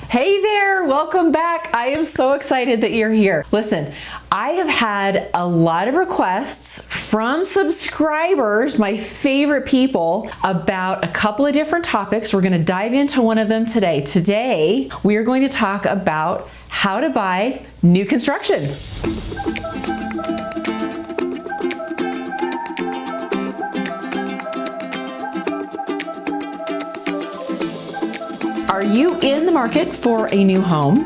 Hey there, welcome back. I am so excited that you're here. Listen, I have had a lot of requests from subscribers, my favorite people, about a couple of different topics. We're going to dive into one of them today. Today, we are going to talk about how to buy new construction. Are you in the market for a new home?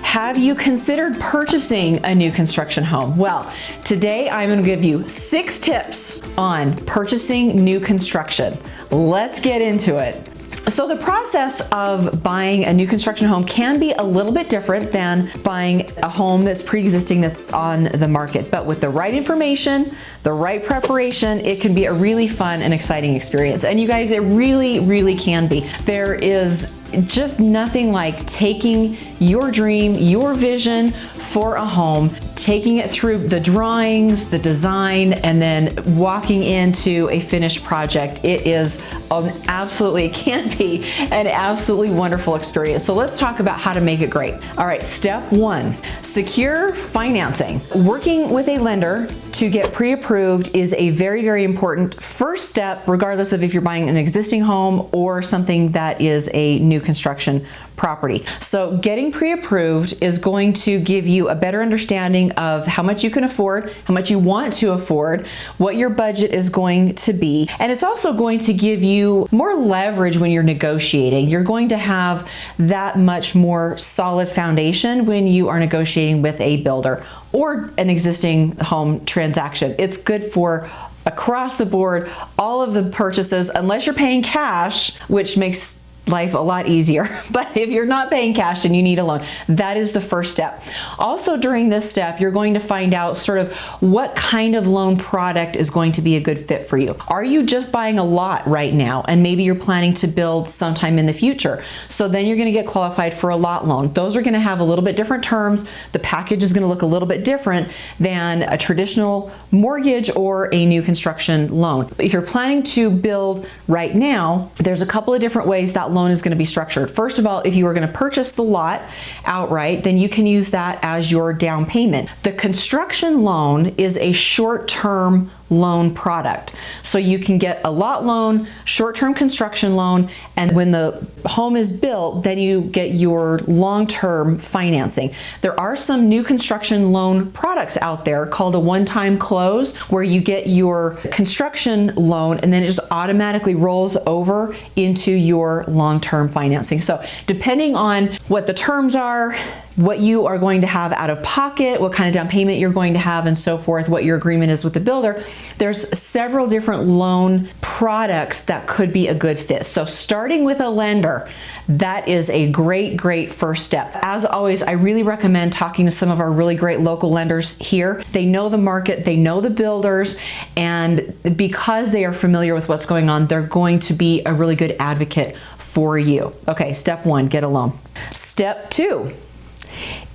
Have you considered purchasing a new construction home? Well, today I'm going to give you 6 tips on purchasing new construction. Let's get into it. So the process of buying a new construction home can be a little bit different than buying a home that's pre-existing that's on the market. But with the right information, the right preparation, it can be a really fun and exciting experience. And you guys, it really can be. There is just nothing like taking your dream, your vision for a home, taking it through the drawings, the design, and then walking into a finished project. It is it can be an absolutely wonderful experience. So let's talk about how to make it great. All right, step 1, secure financing. Working with a lender to get pre-approved is a very important first step, regardless of if you're buying an existing home or something that is a new construction property. So getting pre-approved is going to give you a better understanding of how much you can afford, how much you want to afford, what your budget is going to be, and it's also going to give you more leverage when you're negotiating. You're going to have that much more solid foundation when you are negotiating with a builder or an existing home transaction. It's good for across the board, all of the purchases, unless you're paying cash, which makes life a lot easier. But if you're not paying cash and you need a loan, that is the first step. Also during this step, you're going to find out sort of what kind of loan product is going to be a good fit for you. Are you just buying a lot right now and maybe you're planning to build sometime in the future? So then you're going to get qualified for a lot loan. Those are going to have a little bit different terms. The package is going to look a little bit different than a traditional mortgage or a new construction loan. If you're planning to build right now, there's a couple of different ways that loan is going to be structured. First of all, if you are going to purchase the lot outright, then you can use that as your down payment. The construction loan is a short-term loan product. So you can get a lot loan, short-term construction loan, and when the home is built, then you get your long-term financing. There are some new construction loan products out there called a one-time close, where you get your construction loan and then it just automatically rolls over into your long-term financing. So depending on what the terms are, what you are going to have out of pocket, what kind of down payment you're going to have, and so forth, what your agreement is with the builder, there's several different loan products that could be a good fit. So starting with a lender, that is a great first step. As always, I really recommend talking to some of our really great local lenders here. They know the market, they know the builders, and because they are familiar with what's going on, they're going to be a really good advocate for you. Okay, step 1, get a loan. Step 2,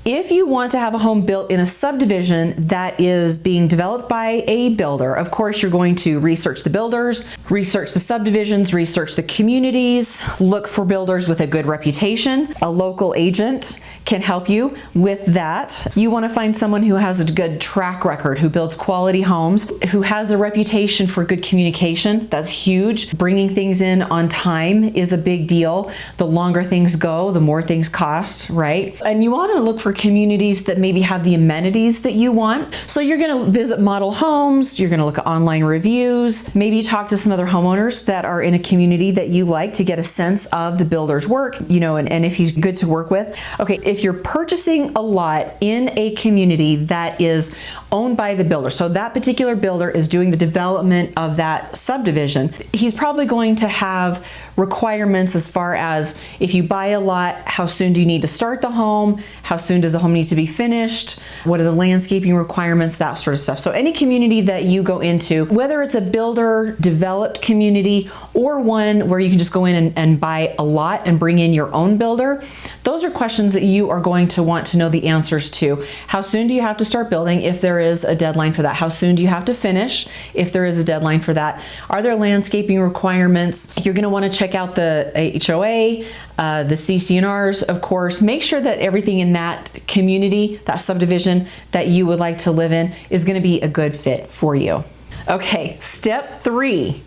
if you want to have a home built in a subdivision that is being developed by a builder, of course you're going to research the builders, research the subdivisions, research the communities, look for builders with a good reputation. A local agent can help you with that. You want to find someone who has a good track record, who builds quality homes, who has a reputation for good communication. That's huge. Bringing things in on time is a big deal. The longer things go, the more things cost, right? And you want to look for communities that maybe have the amenities that you want. So you're going to visit model homes, you're going to look at online reviews, maybe talk to some other homeowners that are in a community that you like to get a sense of the builder's work, and if he's good to work with. Okay, if you're purchasing a lot in a community that is owned by the builder, so that particular builder is doing the development of that subdivision, he's probably going to have requirements as far as, if you buy a lot, how soon do you need to start the home? How soon does the home need to be finished? What are the landscaping requirements? That sort of stuff. So any community that you go into, whether it's a builder developed community or one where you can just go in and buy a lot and bring in your own builder, those are questions that you are going to want to know the answers to. How soon do you have to start building if there is a deadline for that? How soon do you have to finish if there is a deadline for that? Are there landscaping requirements? You're going to want to check out the HOA the CC&Rs, of course. Make sure that everything in that community, that subdivision that you would like to live in, is going to be a good fit for you. Okay, step 3.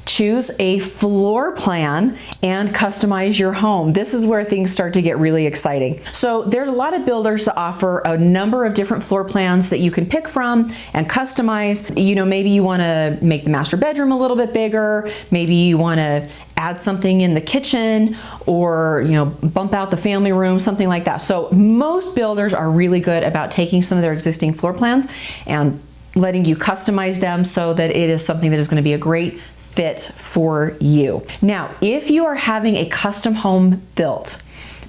Choose a floor plan and customize your home. This is where things start to get really exciting. So there's a lot of builders that offer a number of different floor plans that you can pick from and customize. You know, maybe you want to make the master bedroom a little bit bigger. Maybe you want to add something in the kitchen, or, you know, bump out the family room, something like that. So most builders are really good about taking some of their existing floor plans and letting you customize them so that it is something that is going to be a great fit for you. Now, if you are having a custom home built,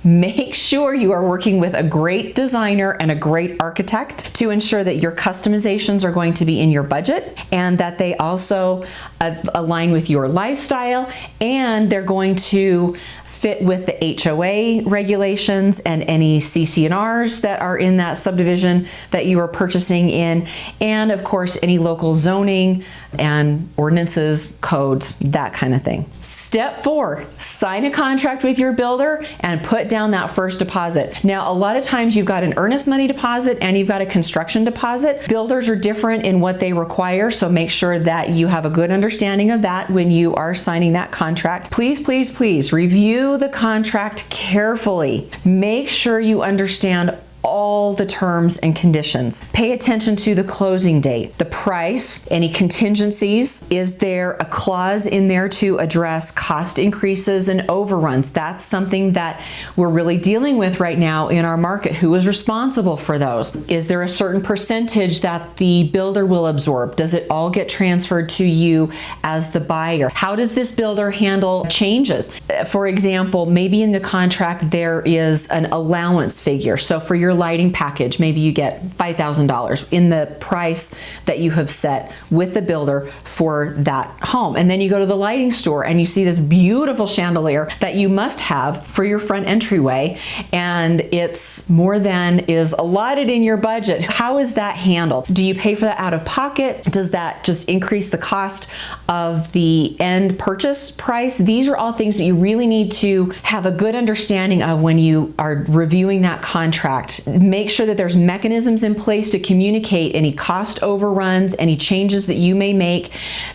make sure you are working with a great designer and a great architect to ensure that your customizations are going to be in your budget and that they also align with your lifestyle, and they're going to fit with the HOA regulations and any CC&Rs that are in that subdivision that you are purchasing in, and of course any local zoning and ordinances, codes, that kind of thing. Step 4, sign a contract with your builder and put down that first deposit. Now, a lot of times you've got an earnest money deposit and you've got a construction deposit. Builders are different in what they require, so make sure that you have a good understanding of that when you are signing that contract. Please, please, please review the contract carefully. Make sure you understand all the terms and conditions. Pay attention to the closing date, the price, any contingencies. Is there a clause in there to address cost increases and overruns? That's something that we're really dealing with right now in our market. Who is responsible for those? Is there a certain percentage that the builder will absorb? Does it all get transferred to you as the buyer? How does this builder handle changes? For example, maybe in the contract there is an allowance figure. So for your lighting package, maybe you get $5,000 in the price that you have set with the builder for that home. And then you go to the lighting store and you see this beautiful chandelier that you must have for your front entryway, and it's more than is allotted in your budget. How is that handled? Do you pay for that out of pocket? Does that just increase the cost of the end purchase price? These are all things that you really need to have a good understanding of when you are reviewing that contract. Make sure that there's mechanisms in place to communicate any cost overruns, any changes that you may make.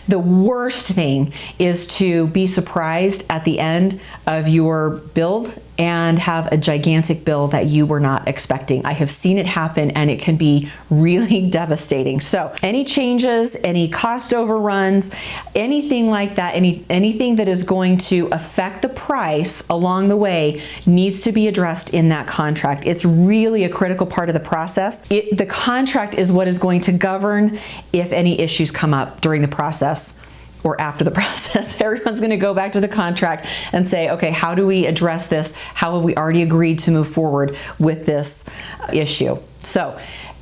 The worst thing is to be surprised at the end of your build and have a gigantic bill that you were not expecting. I have seen it happen and it can be really devastating. So any changes, any cost overruns, anything like that, anything that is going to affect the price along the way needs to be addressed in that contract. It's really a critical part of the process. The contract is what is going to govern if any issues come up during the process or after the process. Everyone's going to go back to the contract and say, okay, how do we address this? How have we already agreed to move forward with this issue? So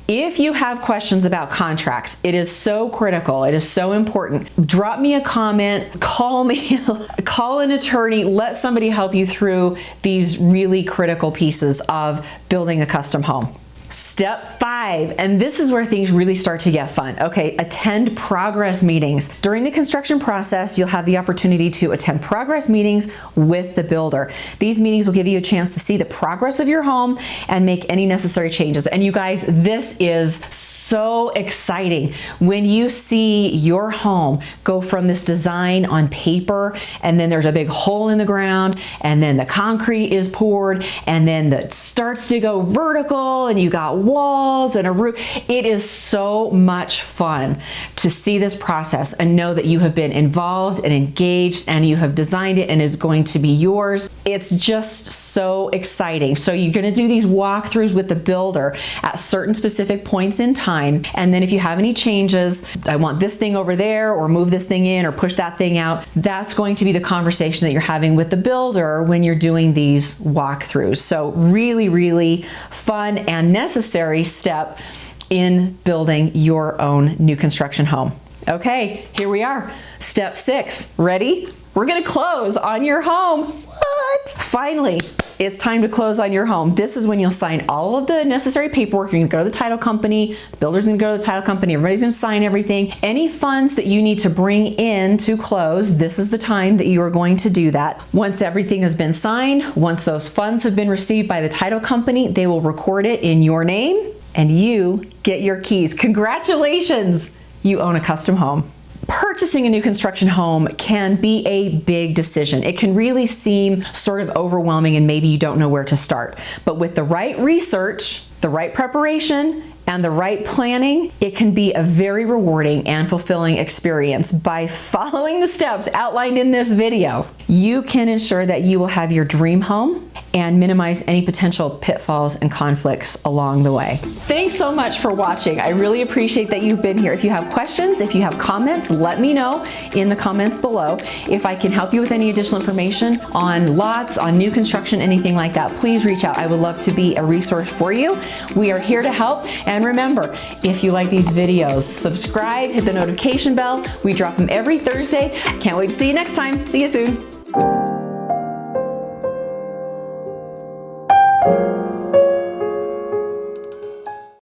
if you have questions about contracts, it is so critical, it is so important. Drop me a comment, call me, call an attorney, let somebody help you through these really critical pieces of building a custom home. Step 5, and this is where things really start to get fun. Okay, attend progress meetings. During the construction process, you'll have the opportunity to attend progress meetings with the builder. These meetings will give you a chance to see the progress of your home and make any necessary changes. And you guys, this is so exciting when you see your home go from this design on paper, and then there's a big hole in the ground, and then the concrete is poured, and then it starts to go vertical, and you got walls and a roof. It is so much fun to see this process and know that you have been involved and engaged and you have designed it and is going to be yours. It's just so exciting. So you're going to do these walkthroughs with the builder at certain specific points in time. And then if you have any changes, I want this thing over there, or move this thing in, or push that thing out, that's going to be the conversation that you're having with the builder when you're doing these walkthroughs. So really, really fun and necessary step in building your own new construction home. Okay, here we are. Step 6. Ready? We're going to close on your home. What? Finally, it's time to close on your home. This is when you'll sign all of the necessary paperwork. You're gonna go to the title company, the builder's gonna go to the title company, everybody's gonna sign everything. Any funds that you need to bring in to close, this is the time that you are going to do that. Once everything has been signed, once those funds have been received by the title company, they will record it in your name and you get your keys. Congratulations, you own a custom home. Purchasing a new construction home can be a big decision. It can really seem sort of overwhelming and maybe you don't know where to start. But with the right research, the right preparation, and the right planning, it can be a very rewarding and fulfilling experience. By following the steps outlined in this video, you can ensure that you will have your dream home and minimize any potential pitfalls and conflicts along the way. Thanks so much for watching. I really appreciate that you've been here. If you have questions, if you have comments, let me know in the comments below. If I can help you with any additional information on lots, on new construction, anything like that, please reach out. I would love to be a resource for you. We are here to help. And remember, if you like these videos, subscribe, hit the notification bell. We drop them every Thursday. Can't wait to see you next time. See you soon.